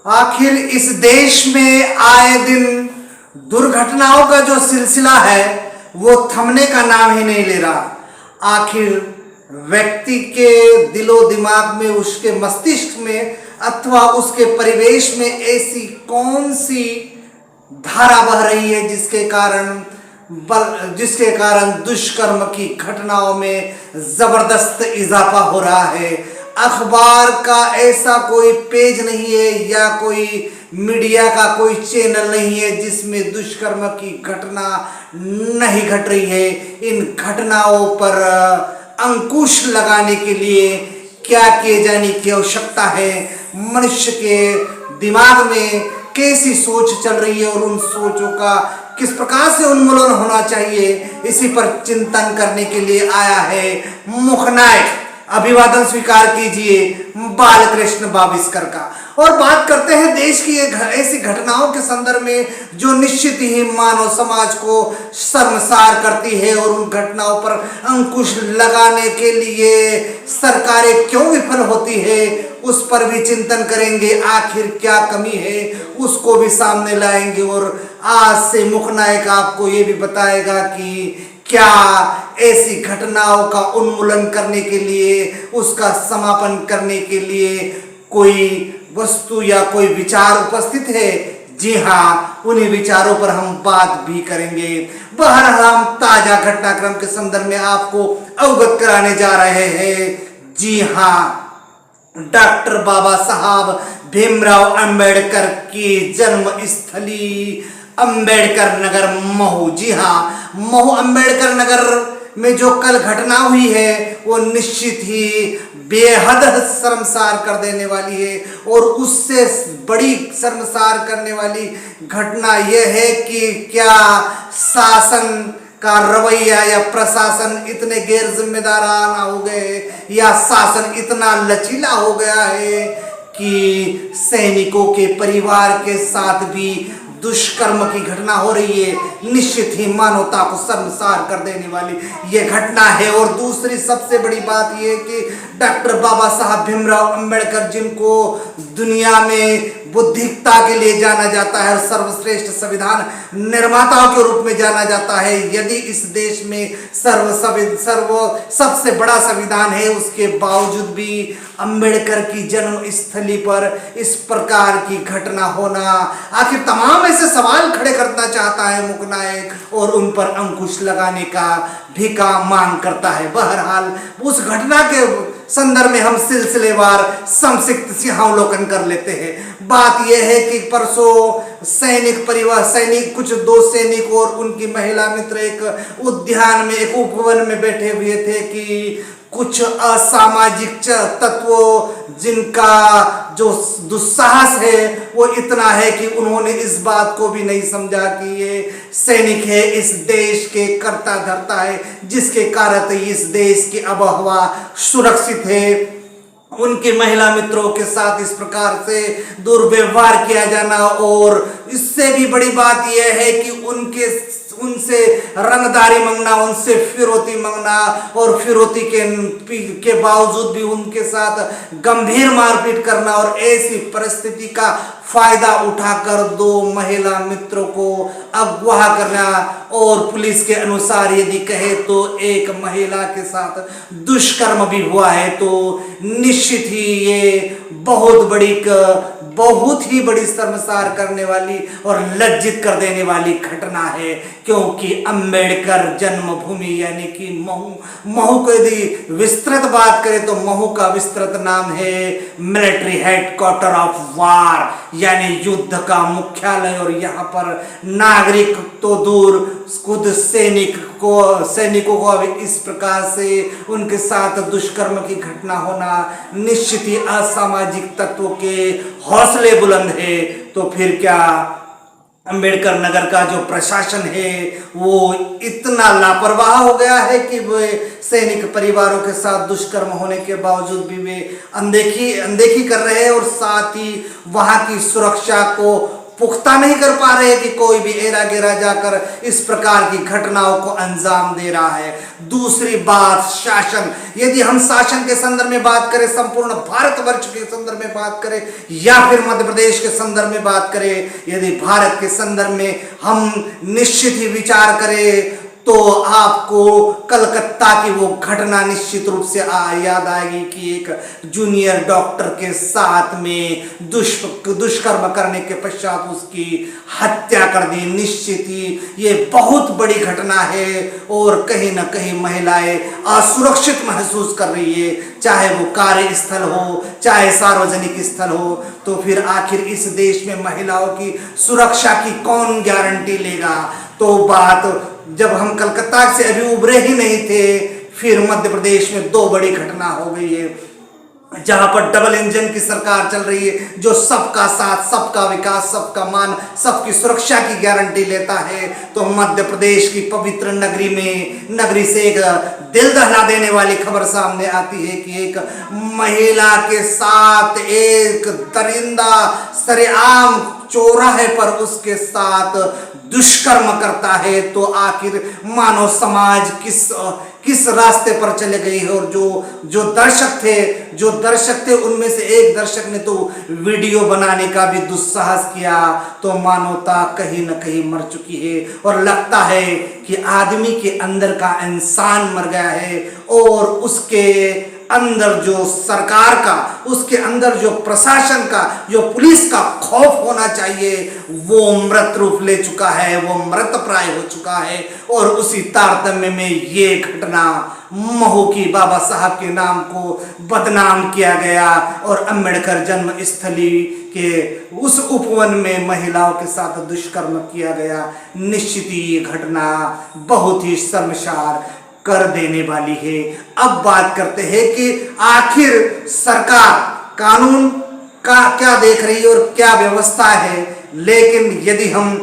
आखिर इस देश में आए दिन दुर्घटनाओं का जो सिलसिला है वो थमने का नाम ही नहीं ले रहा। आखिर व्यक्ति के दिलो दिमाग में, उसके मस्तिष्क में अथवा उसके परिवेश में ऐसी कौन सी धारा बह रही है जिसके कारण दुष्कर्म की घटनाओं में जबरदस्त इजाफा हो रहा है। अखबार का ऐसा कोई पेज नहीं है या कोई मीडिया का कोई चैनल नहीं है जिसमें दुष्कर्म की घटना नहीं घट रही है। इन घटनाओं पर अंकुश लगाने के लिए क्या किए जाने की आवश्यकता है, मनुष्य के दिमाग में कैसी सोच चल रही है और उन सोचों का किस प्रकार से उन्मूलन होना चाहिए, इसी पर चिंतन करने के लिए आया है मुखनायक। अभिवादन स्वीकार कीजिए बालकृष्ण बाविस्कर का। और बात करते हैं देश की ऐसी घटनाओं के संदर्भ में जो निश्चित ही मानव समाज को शर्मसार करती है, और उन घटनाओं पर अंकुश लगाने के लिए सरकारें क्यों विफल होती है उस पर भी चिंतन करेंगे। आखिर क्या कमी है उसको भी सामने लाएंगे, और आज से मुखनायक आपको ये भी बताएगा कि क्या ऐसी घटनाओं का उन्मूलन करने के लिए, उसका समापन करने के लिए कोई वस्तु या कोई विचार उपस्थित है। जी हाँ, उन्हीं विचारों पर हम बात भी करेंगे। बहरहाल हम ताजा घटनाक्रम के संदर्भ में आपको अवगत कराने जा रहे हैं। जी हाँ, डॉक्टर बाबा साहब भीमराव अंबेडकर की जन्म स्थली अंबेडकर नगर महू। जी हाँ, महू अंबेडकर नगर में जो कल घटना हुई है वो निश्चित ही बेहद शर्मसार कर देने वाली है। और उससे बड़ी शर्मसार करने वाली घटना यह है कि क्या शासन का रवैया या प्रशासन इतने गैर जिम्मेदाराना हो गए या शासन इतना लचीला हो गया है कि सैनिकों के परिवार के साथ भी दुष्कर्म की घटना हो रही है। निश्चित ही मानवता को शर्मसार कर देने वाली ये घटना है। और दूसरी सबसे बड़ी बात यह कि डॉक्टर बाबा साहब भीमराव अंबेडकर, जिनको दुनिया में बुद्धिकता के लिए जाना जाता है और सर्वश्रेष्ठ संविधान निर्माताओं के रूप में जाना जाता है, यदि इस देश में सबसे बड़ा संविधान है, उसके बावजूद भी अंबेडकर की जन्म स्थली पर इस प्रकार की घटना होना आखिर तमाम ऐसे सवाल खड़े करना चाहता है मुखनायक, और उन पर अंकुश लगाने का भी मांग करता है। बहरहाल उस घटना के संदर्भ में हम सिलसिलेवार संक्षिप्त सिंहावलोकन कर लेते हैं। बात यह है कि परसों कुछ दो सैनिक और उनकी महिला मित्र एक उद्यान में, एक उपवन में बैठे हुए थे कि कुछ असामाजिक तत्वों, जिनका जो दुस्साहस है वो इतना है कि उन्होंने इस बात को भी नहीं समझा कि ये सैनिक है, इस देश के कर्ता धर्ता है, जिसके कारण इस देश की आबोहवा सुरक्षित है। उनके महिला मित्रों के साथ इस प्रकार से दुर्व्यवहार किया जाना, और इससे भी बड़ी बात यह है कि उनसे रंगदारी मांगना, उनसे फिरौती मांगना, और फिरौती के बावजूद भी उनके साथ गंभीर मारपीट करना, और ऐसी परिस्थिति का फायदा उठाकर दो महिला मित्रों को अगवा करना। और पुलिस के अनुसार यदि कहे तो एक महिला के साथ दुष्कर्म भी हुआ है। तो निश्चित ही ये बहुत ही बड़ी शर्मसार करने वाली और लज्जित कर देने वाली घटना है, क्योंकि अंबेडकर जन्मभूमि यानी कि महू को यदि विस्तृत बात करें तो महू का विस्तृत नाम है मिलिट्री हेडक्वार्टर ऑफ वार, यानी युद्ध का मुख्यालय। और यहाँ पर नागरिक तो दूर, खुद सैनिकों को अभी इस प्रकार से उनके साथ दुष्कर्म की घटना होना निश्चित ही असामाजिक तत्वों के हौसले बुलंद है। तो फिर क्या अंबेडकर नगर का जो प्रशासन है वो इतना लापरवाह हो गया है कि वे सैनिक परिवारों के साथ दुष्कर्म होने के बावजूद भी वे अनदेखी कर रहे हैं, और साथ ही वहां की सुरक्षा को पुख्ता नहीं कर पा रहे कि कोई भी एरा गेरा जाकर इस प्रकार की घटनाओं को अंजाम दे रहा है। दूसरी बात, शासन। यदि हम शासन के संदर्भ में बात करें, संपूर्ण भारतवर्ष के संदर्भ में बात करें या फिर मध्य प्रदेश के संदर्भ में बात करें, यदि भारत के संदर्भ में हम निश्चित ही विचार करें तो आपको कलकत्ता की वो घटना निश्चित रूप से याद आएगी कि एक जूनियर डॉक्टर के साथ में दुष्कर्म करने के पश्चात उसकी हत्या कर दी। निश्चित ही ये बहुत बड़ी घटना है और कहीं ना कहीं महिलाएं असुरक्षित महसूस कर रही है, चाहे वो कार्यस्थल हो, चाहे सार्वजनिक स्थल हो। तो फिर आखिर इस देश में महिलाओं की सुरक्षा की कौन गारंटी लेगा? तो बात जब हम कलकत्ता से अभी उभरे ही नहीं थे, फिर मध्य प्रदेश में दो बड़ी घटना हो गई है जहां पर डबल इंजन की सरकार चल रही है, जो सबका साथ, सबका विकास, सबका मान, सबकी सुरक्षा की गारंटी लेता है। तो मध्य प्रदेश की पवित्र नगरी से एक दिल दहला देने वाली खबर सामने आती है कि एक महिला के साथ एक दरिंदा सरेआम चौराहे पर उसके साथ दुष्कर्म करता है। तो आखिर मानव समाज किस रास्ते पर चले गई है? और जो दर्शक थे उनमें से एक दर्शक ने तो वीडियो बनाने का भी दुस्साहस किया। तो मानवता कहीं न कहीं मर चुकी है और लगता है कि आदमी के अंदर का इंसान मर गया है और उसके अंदर जो सरकार का, उसके अंदर जो प्रशासन का, जो पुलिस का खौफ होना चाहिए, वो मृत रूप ले चुका है, वो मृतप्राय हो चुका है। और उसी तारतम्य में ये घटना महू की बाबा साहब के नाम को बदनाम किया गया और अंबेडकर जन्म स्थली के उस उपवन में महिलाओं के साथ दुष्कर्म किया गया। निश्चित ही ये घटना बहुत ही शर्मसार कर देने वाली है। अब बात करते हैं कि आखिर सरकार कानून का क्या देख रही है और क्या व्यवस्था है। लेकिन यदि हम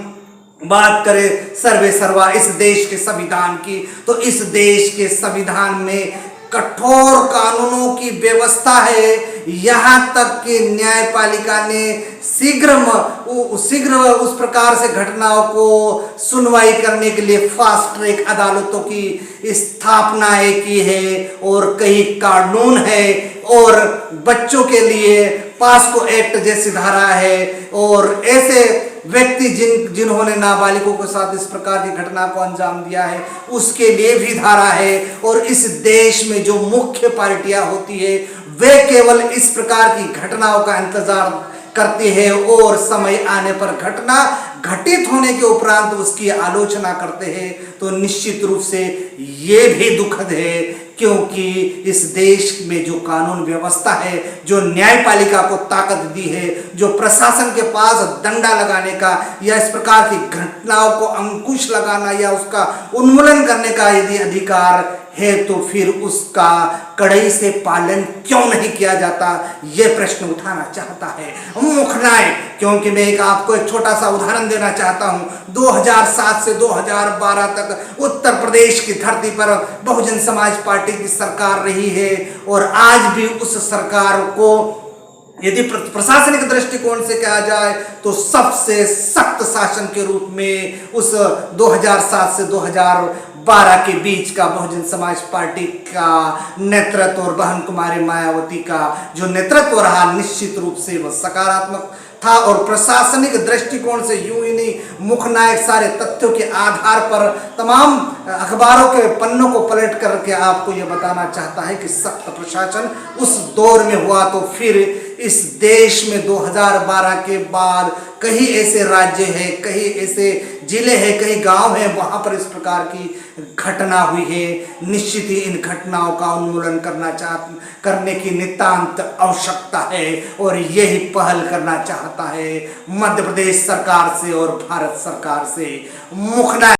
बात करें सर्वे सर्वा इस देश के संविधान की, तो इस देश के संविधान में कठोर कानूनों की व्यवस्था है। यहाँ तक कि न्यायपालिका ने शीघ्र उस प्रकार से घटनाओं को सुनवाई करने के लिए फास्ट ट्रैक अदालतों की स्थापना की है और कई कानून है और बच्चों के लिए पास्को एक्ट जैसी धारा है और ऐसे व्यक्ति जिन्होंने नाबालिगों के साथ इस प्रकार की घटना को अंजाम दिया है उसके लिए भी धारा है। और इस देश में जो मुख्य पार्टियां होती है वे केवल इस प्रकार की घटनाओं का इंतजार करते हैं और समय आने पर घटना घटित होने के उपरांत उसकी आलोचना करते हैं। तो निश्चित रूप से ये भी दुखद है क्योंकि इस देश में जो कानून व्यवस्था है, जो न्यायपालिका को ताकत दी है, जो प्रशासन के पास डंडा लगाने का या इस प्रकार की घटनाओं को अंकुश लगाना या उसका उन्मूलन करने का यदि अधिकार है तो फिर उसका कड़ाई से पालन क्यों नहीं किया जाता, ये प्रश्न उठाना चाहता है मुखनाए। क्योंकि मैं आपको एक छोटा सा उदाहरण देना चाहता हूं। 2007 से 2012 तक उत्तर प्रदेश की धरती पर बहुजन समाज पार्टी की सरकार रही है और आज भी उस सरकार को यदि प्रशासनिक दृष्टिकोण से कहा जाए तो सबसे सख्त शासन के रूप में उस 2007 से 2012 के बीच का बहुजन समाज पार्टी का नेतृत्व और बहन कुमारी मायावती का जो नेतृत्व रहा निश्चित रूप से वह सकारात्मक था। और प्रशासनिक दृष्टिकोण से यूं ही नहीं, मुखनायक सारे तथ्यों के आधार पर तमाम अखबारों के पन्नों को पलट करके आपको यह बताना चाहता है कि सख्त प्रशासन उस दौर में हुआ। तो फिर इस देश में 2012 के बाद कई ऐसे राज्य हैं, कई ऐसे जिले हैं, कई गांव हैं वहां पर इस प्रकार की घटना हुई है। निश्चित ही इन घटनाओं का उन्मूलन करने की नितांत आवश्यकता है और यही पहल करना चाहता है मध्य प्रदेश सरकार से और भारत सरकार से। मुखनायक